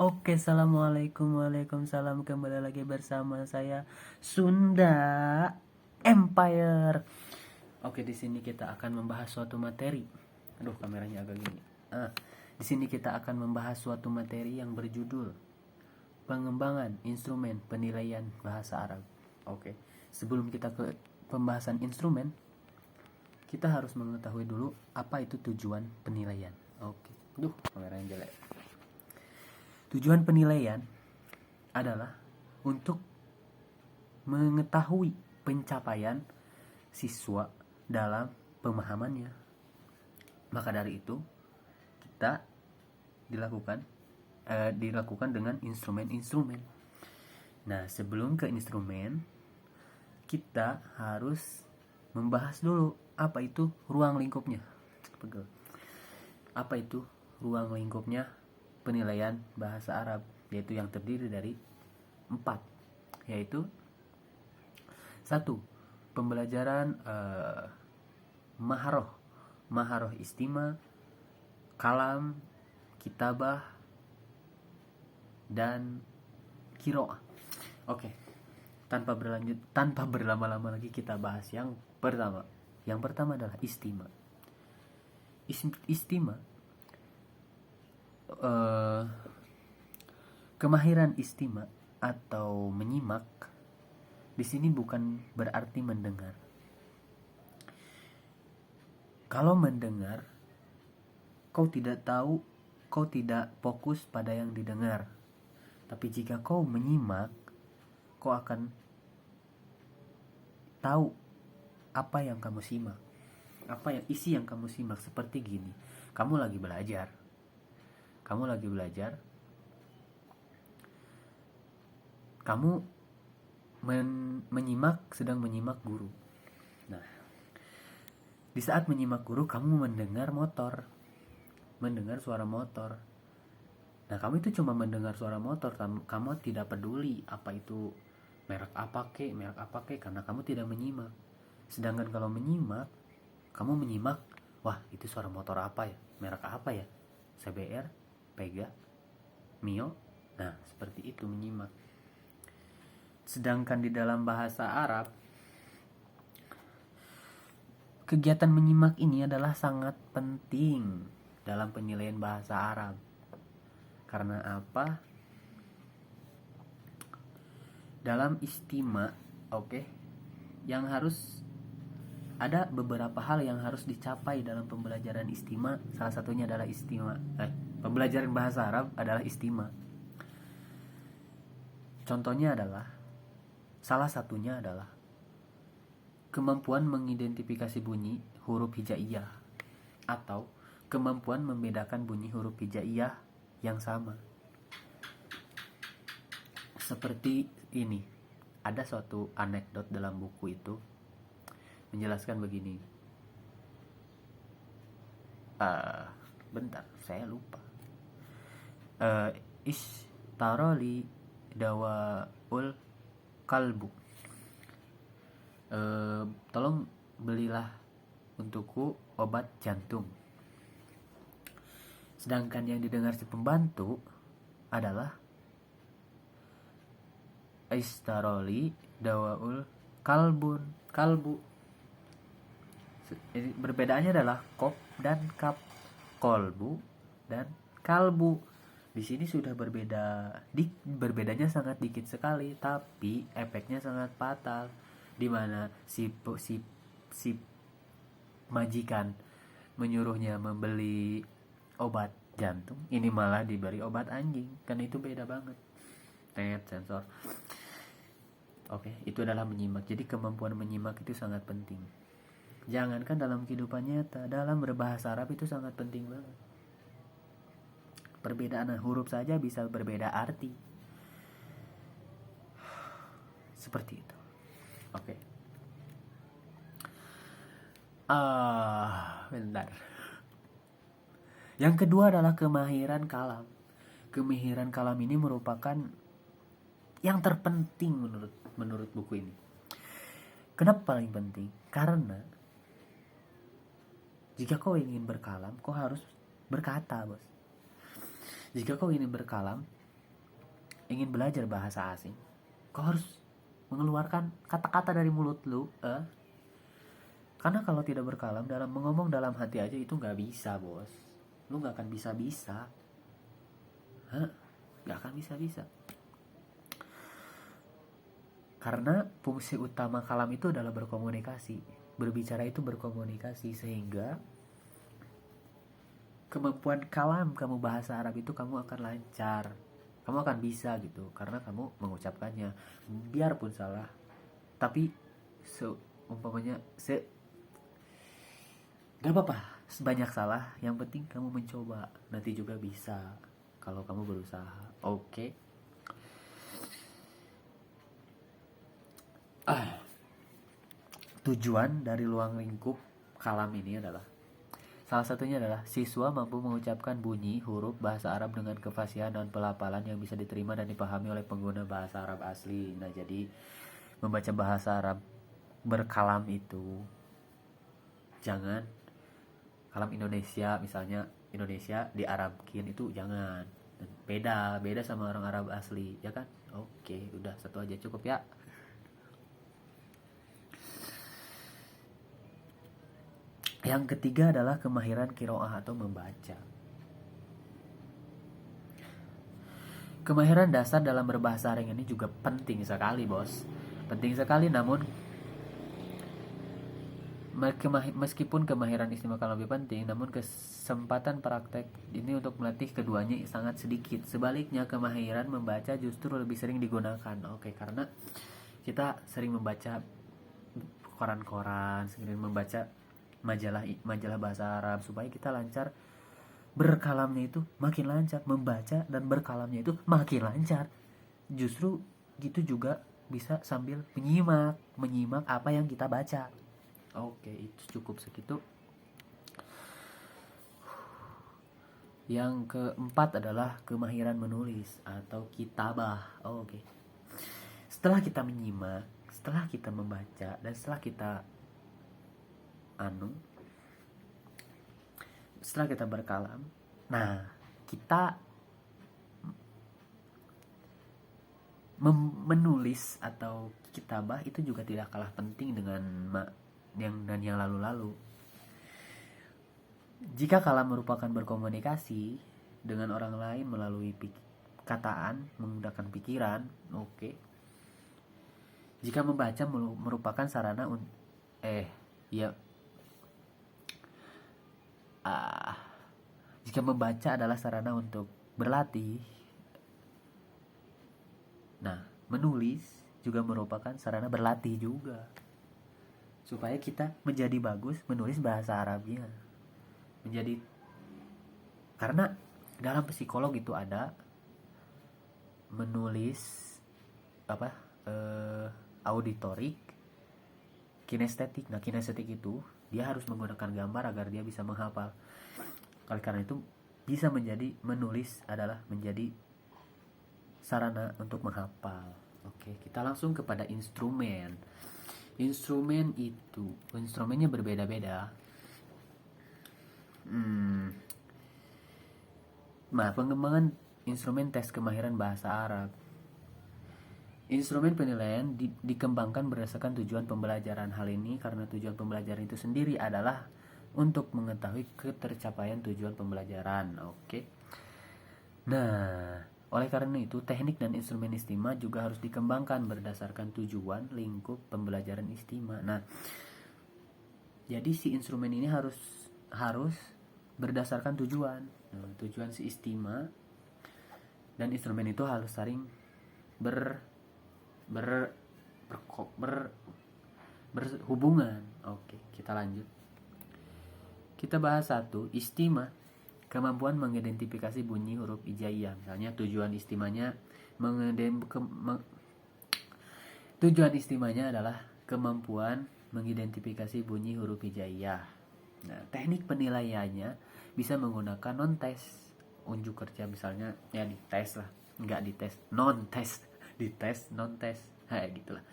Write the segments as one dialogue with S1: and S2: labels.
S1: Oke, assalamualaikum, waalaikumsalam. Kembali lagi bersama saya Sunda Empire. Oke, di sini kita akan membahas suatu materi. Aduh, kameranya agak gini. Di sini kita akan membahas suatu materi yang berjudul pengembangan instrumen penilaian bahasa Arab. Oke, sebelum kita ke pembahasan instrumen, kita harus mengetahui dulu apa itu tujuan penilaian. Oke, duh, kameranya jelek. Tujuan penilaian adalah untuk mengetahui pencapaian siswa dalam pemahamannya. Maka dari itu, kita dilakukan dengan instrumen-instrumen. Nah, sebelum ke instrumen, kita harus membahas dulu apa itu ruang lingkupnya. Apa itu ruang lingkupnya penilaian bahasa Arab, yaitu yang terdiri dari 4, yaitu 1. Pembelajaran maharoh istima, kalam, kitabah, dan kiroah. Oke, tanpa berlama-lama lagi kita bahas yang pertama. Yang pertama adalah istima. Istima, kemahiran istima atau menyimak di sini bukan berarti mendengar. Kalau mendengar, kau tidak tahu, kau tidak fokus pada yang didengar. Tapi jika kau menyimak, kau akan tahu apa yang kamu simak, apa yang isi yang kamu simak. Seperti gini, kamu lagi belajar, kamu sedang menyimak guru. Nah, di saat menyimak guru, kamu mendengar suara motor. Nah, kamu itu cuma mendengar suara motor, kamu tidak peduli apa itu merek apa kek, karena kamu tidak menyimak. Sedangkan kalau menyimak, kamu menyimak, wah itu suara motor apa ya, merek apa ya, CBR, Pega, Mio. Nah, seperti itu menyimak. Sedangkan di dalam bahasa Arab, kegiatan menyimak ini adalah sangat penting dalam penilaian bahasa Arab. Karena apa? Dalam istima, yang harus ada beberapa hal yang harus dicapai dalam pembelajaran istima. Salah satunya adalah pembelajaran bahasa Arab adalah istima. Salah satunya adalah kemampuan mengidentifikasi bunyi huruf hijaiyah atau kemampuan membedakan bunyi huruf hijaiyah yang sama. Seperti ini, ada suatu anekdot dalam buku itu menjelaskan begini. Bentar, saya lupa. Ishtaroli dawaul kalbu. Tolong belilah untukku obat jantung. Sedangkan yang didengar si pembantu adalah istaroli dawaul kalbu. Jadi perbedaannya adalah kop dan kap, kolbu dan kalbu. Di sini sudah berbedanya sangat dikit sekali, tapi efeknya sangat fatal. Di mana si majikan menyuruhnya membeli obat jantung, ini malah diberi obat anjing. Kan itu beda banget. Sensor. Oke, itu adalah menyimak. Jadi kemampuan menyimak itu sangat penting. Jangankan dalam kehidupan nyata, dalam berbahasa Arab itu sangat penting banget. Perbedaan huruf saja bisa berbeda arti. Seperti itu. Oke. Bentar. Yang kedua adalah kemahiran kalam. Kemahiran kalam ini merupakan yang terpenting menurut buku ini. Kenapa paling penting? Karena jika kau ingin berkalam, kau harus berkata, bos. Jika kau ingin berkalam, ingin belajar bahasa asing, kau harus mengeluarkan kata-kata dari mulut lu. Karena kalau tidak berkalam, dalam mengomong dalam hati aja itu nggak bisa, bos. Lu nggak akan bisa-bisa. Nggak akan bisa-bisa. Karena fungsi utama kalam itu adalah berkomunikasi. Berbicara itu berkomunikasi, sehingga kemampuan kalam kamu bahasa Arab itu kamu akan lancar. Kamu akan bisa gitu, karena kamu mengucapkannya. Biarpun salah, tapi gak apa-apa, sebanyak salah, yang penting kamu mencoba. Nanti juga bisa kalau kamu berusaha. Oke. Tujuan dari ruang lingkup kalam ini adalah, salah satunya adalah siswa mampu mengucapkan bunyi huruf bahasa Arab dengan kefasihan dan pelafalan yang bisa diterima dan dipahami oleh pengguna bahasa Arab asli. Nah, jadi membaca bahasa Arab berkalam itu jangan kalam Indonesia, misalnya Indonesia di Arabkin, itu jangan. Beda sama orang Arab asli, ya kan? Oke, udah satu aja cukup ya. Yang ketiga adalah kemahiran qiraah atau membaca. Kemahiran dasar dalam berbahasa Arab ini juga penting sekali, bos. Penting sekali, namun meskipun kemahiran istimewa kalam lebih penting, namun kesempatan praktek ini untuk melatih keduanya sangat sedikit. Sebaliknya, kemahiran membaca justru lebih sering digunakan. Oke, karena kita sering membaca koran-koran, sering membaca majalah bahasa Arab, supaya kita lancar berkalamnya itu makin lancar, membaca dan berkalamnya itu makin lancar. Justru gitu juga bisa sambil menyimak apa yang kita baca. Oke, itu cukup segitu. Yang keempat adalah kemahiran menulis atau kitabah. Oke. Setelah kita menyimak, setelah kita membaca, dan setelah kita berkalam, nah, kita menulis atau kitabah itu juga tidak kalah penting dengan yang lalu-lalu. Jika kalam merupakan berkomunikasi dengan orang lain melalui kataan, menggunakan pikiran, oke. Jika membaca merupakan sarana jika membaca adalah sarana untuk berlatih, nah, menulis juga merupakan sarana berlatih juga, supaya kita menjadi bagus menulis bahasa Arabnya. Karena dalam psikolog itu ada menulis auditorik, kinestetik. Nah, kinestetik itu dia harus menggunakan gambar agar dia bisa menghafal. Karena itu bisa menulis adalah menjadi sarana untuk menghafal. Oke, kita langsung kepada instrumen. Instrumennya berbeda-beda. Nah, pengembangan instrumen tes kemahiran bahasa Arab. Instrumen penilaian dikembangkan berdasarkan tujuan pembelajaran. Hal ini karena tujuan pembelajaran itu sendiri adalah untuk mengetahui ketercapaian tujuan pembelajaran. Oke. Nah, oleh karena itu teknik dan instrumen istima juga harus dikembangkan berdasarkan tujuan lingkup pembelajaran istima. Nah, jadi si instrumen ini harus berdasarkan tujuan. Nah, tujuan si istima dan instrumen itu harus saling berhubungan. Oke, kita lanjut. Kita bahas satu, istima, kemampuan mengidentifikasi bunyi huruf hijaiyah. Misalnya tujuan istimanya adalah kemampuan mengidentifikasi bunyi huruf hijaiyah. Nah, teknik penilaiannya bisa menggunakan non-tes, unjuk kerja misalnya, ya dites lah, nggak dites, non-tes, dites, non-tes, kayak gitulah.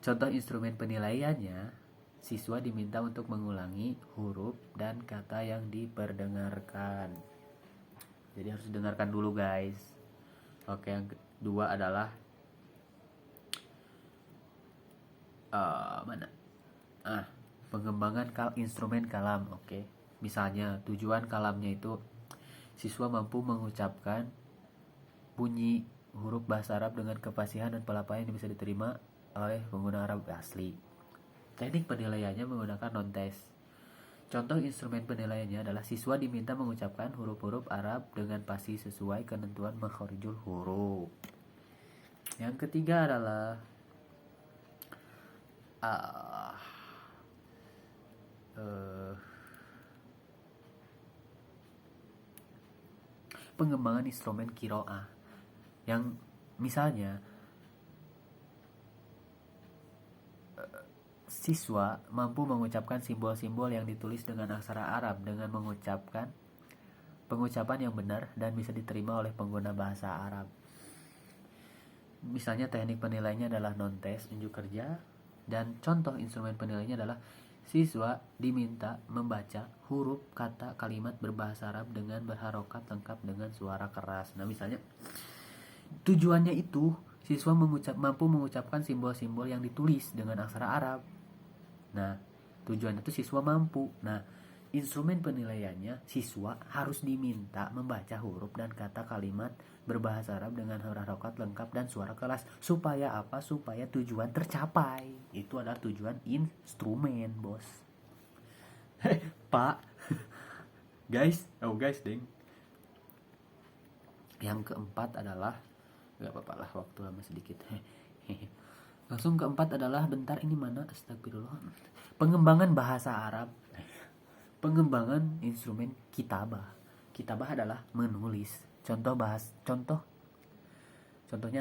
S1: Contoh instrumen penilaiannya, siswa diminta untuk mengulangi huruf dan kata yang diperdengarkan. Jadi harus dengarkan dulu, guys. Oke, Dua adalah mana? Pengembangan instrumen kalam. Oke. Misalnya tujuan kalamnya itu siswa mampu mengucapkan bunyi huruf bahasa Arab dengan kefasihan dan pelafazan yang bisa diterima oleh pengguna Arab asli. Teknik penilaiannya menggunakan non-test. Contoh instrumen penilaiannya adalah siswa diminta mengucapkan huruf-huruf Arab dengan pasti sesuai ketentuan makharijul huruf. Yang ketiga adalah pengembangan instrumen qiraah, yang misalnya siswa mampu mengucapkan simbol-simbol yang ditulis dengan aksara Arab dengan mengucapkan pengucapan yang benar dan bisa diterima oleh pengguna bahasa Arab. Misalnya teknik penilaiannya adalah non-test, unjuk kerja, dan contoh instrumen penilaiannya adalah siswa diminta membaca huruf, kata, kalimat berbahasa Arab dengan berharokat lengkap dengan suara keras. Nah, misalnya tujuannya itu siswa mampu mengucapkan simbol-simbol yang ditulis dengan aksara Arab. Nah, tujuannya itu siswa mampu. Nah, instrumen penilaiannya siswa harus diminta membaca huruf dan kata kalimat berbahasa Arab dengan harokat lengkap dan suara keras. Supaya apa? Supaya tujuan tercapai. Itu adalah tujuan instrumen, bos. Pak. Guys, deng. Yang keempat adalah, gak apa-apa lah, waktu lama sedikit. Langsung keempat adalah, bentar ini mana? Astagfirullah. Pengembangan bahasa Arab. Pengembangan instrumen kitabah. Kitabah adalah menulis. Contohnya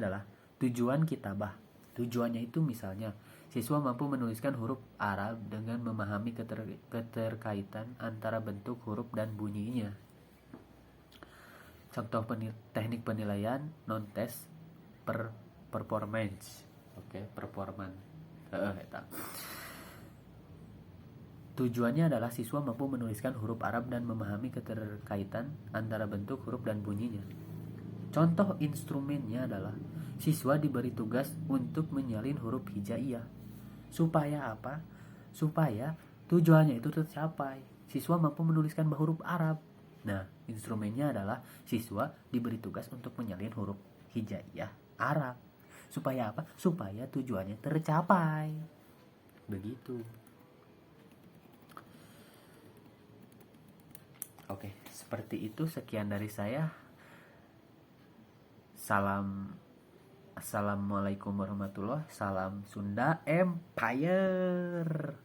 S1: adalah tujuan kitabah. Tujuannya itu misalnya siswa mampu menuliskan huruf Arab dengan memahami keterkaitan antara bentuk huruf dan bunyinya. Contoh teknik penilaian non-test performance. Oke, performance. Tujuannya adalah siswa mampu menuliskan huruf Arab dan memahami keterkaitan antara bentuk huruf dan bunyinya. Contoh instrumennya adalah siswa diberi tugas untuk menyalin huruf hijaiyah. Supaya apa? Supaya tujuannya itu tercapai. Siswa mampu menuliskan huruf Arab. Nah, instrumennya adalah siswa diberi tugas untuk menyalin huruf hijaiyah Arab. Supaya apa? Supaya tujuannya tercapai. Begitu. Oke, seperti itu. Sekian dari saya. Assalamualaikum warahmatullahi wabarakatuh. Salam Sunda Empire.